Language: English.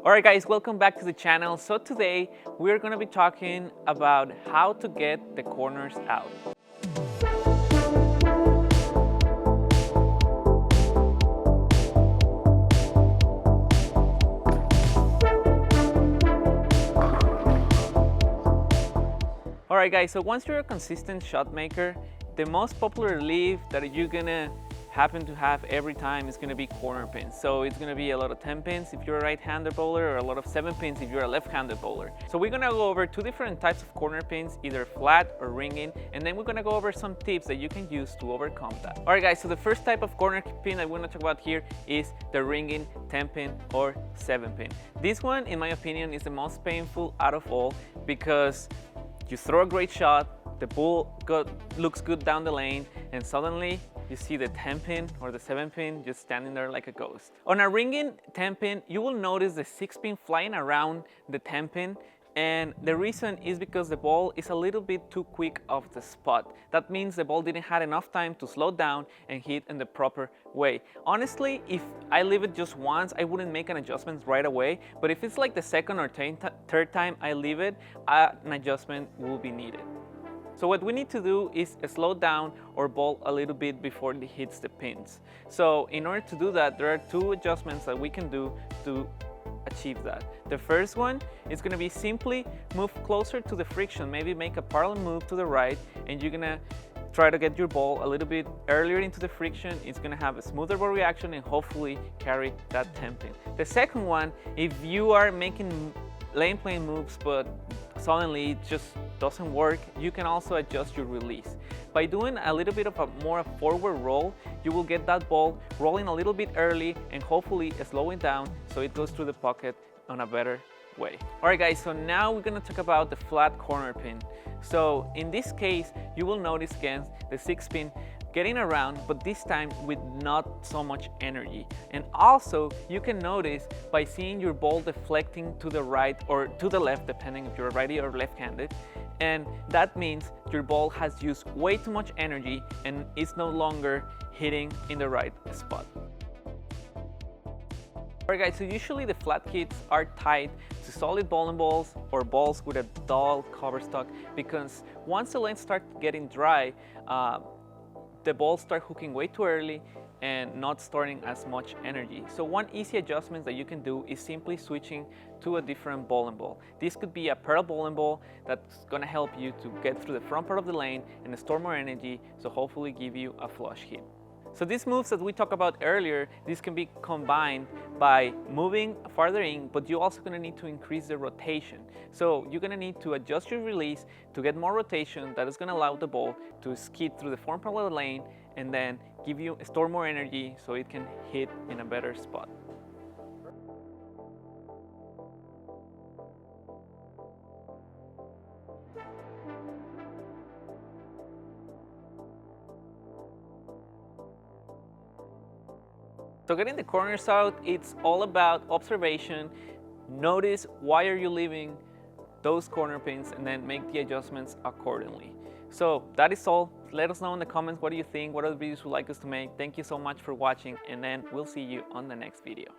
Alright guys, welcome back to the channel. So today we're going to be talking about how to get the corners out. Alright guys, so once you're a consistent shot maker, the most popular leaf that you're gonna happen to have every time is gonna be corner pins. So it's gonna be a lot of 10 pins if you're a right-handed bowler, or a lot of 7 pins if you're a left-handed bowler. So we're gonna go over two different types of corner pins, either flat or ringing, and then we're gonna go over some tips that you can use to overcome that. Alright guys, so the first type of corner pin that we're gonna talk about here is the ringing 10 pin or 7 pin. This one, in my opinion, is the most painful out of all because you throw a great shot, the ball looks good down the lane, and suddenly you see the 10 pin or the 7 pin just standing there like a ghost. On a ringing 10 pin, you will notice the 6 pin flying around the 10 pin, and the reason is because the ball is a little bit too quick off the spot. That means the ball didn't have enough time to slow down and hit in the proper way. Honestly, if I leave it just once, I wouldn't make an adjustment right away, but if it's like the second or third time I leave it, an adjustment will be needed. So what we need to do is slow down or ball a little bit before it hits the pins. So in order to do that, there are two adjustments that we can do to achieve that. The first one is going to be simply move closer to the friction, maybe make a parallel move to the right, and you're going to try to get your ball a little bit earlier into the friction. It's going to have a smoother ball reaction and hopefully carry that 10 pin. The second one, if you are making lane plane moves but suddenly it just doesn't work, you can also adjust your release. By doing a little bit of a more forward roll, you will get that ball rolling a little bit early and hopefully slowing down so it goes through the pocket on a better way. Alright guys, so now we're going to talk about the flat corner pin. So in this case, you will notice again the 6 pin getting around, but this time with not so much energy. And also you can notice by seeing your ball deflecting to the right or to the left, depending if you're righty or left-handed, and that means your ball has used way too much energy and is no longer hitting in the right spot. Alright guys, so usually the flat kits are tied to solid bowling balls or balls with a dull cover stock, because once the lanes start getting dry, the balls start hooking way too early and not storing as much energy. So one easy adjustment that you can do is simply switching to a different bowling ball. This could be a pearl bowling ball that's going to help you to get through the front part of the lane and store more energy, so hopefully give you a flush hit. So these moves that we talked about earlier, these can be combined by moving farther in, but you're also going to need to increase the rotation. So you're going to need to adjust your release to get more rotation that is going to allow the ball to skid through the front part of the lane and then store more energy so it can hit in a better spot. So getting the corners out, it's all about observation. Notice why are you leaving those corner pins and then make the adjustments accordingly. So that is all. Let us know in the comments what do you think, what other videos would like us to make. Thank you so much for watching, and then we'll see you on the next video.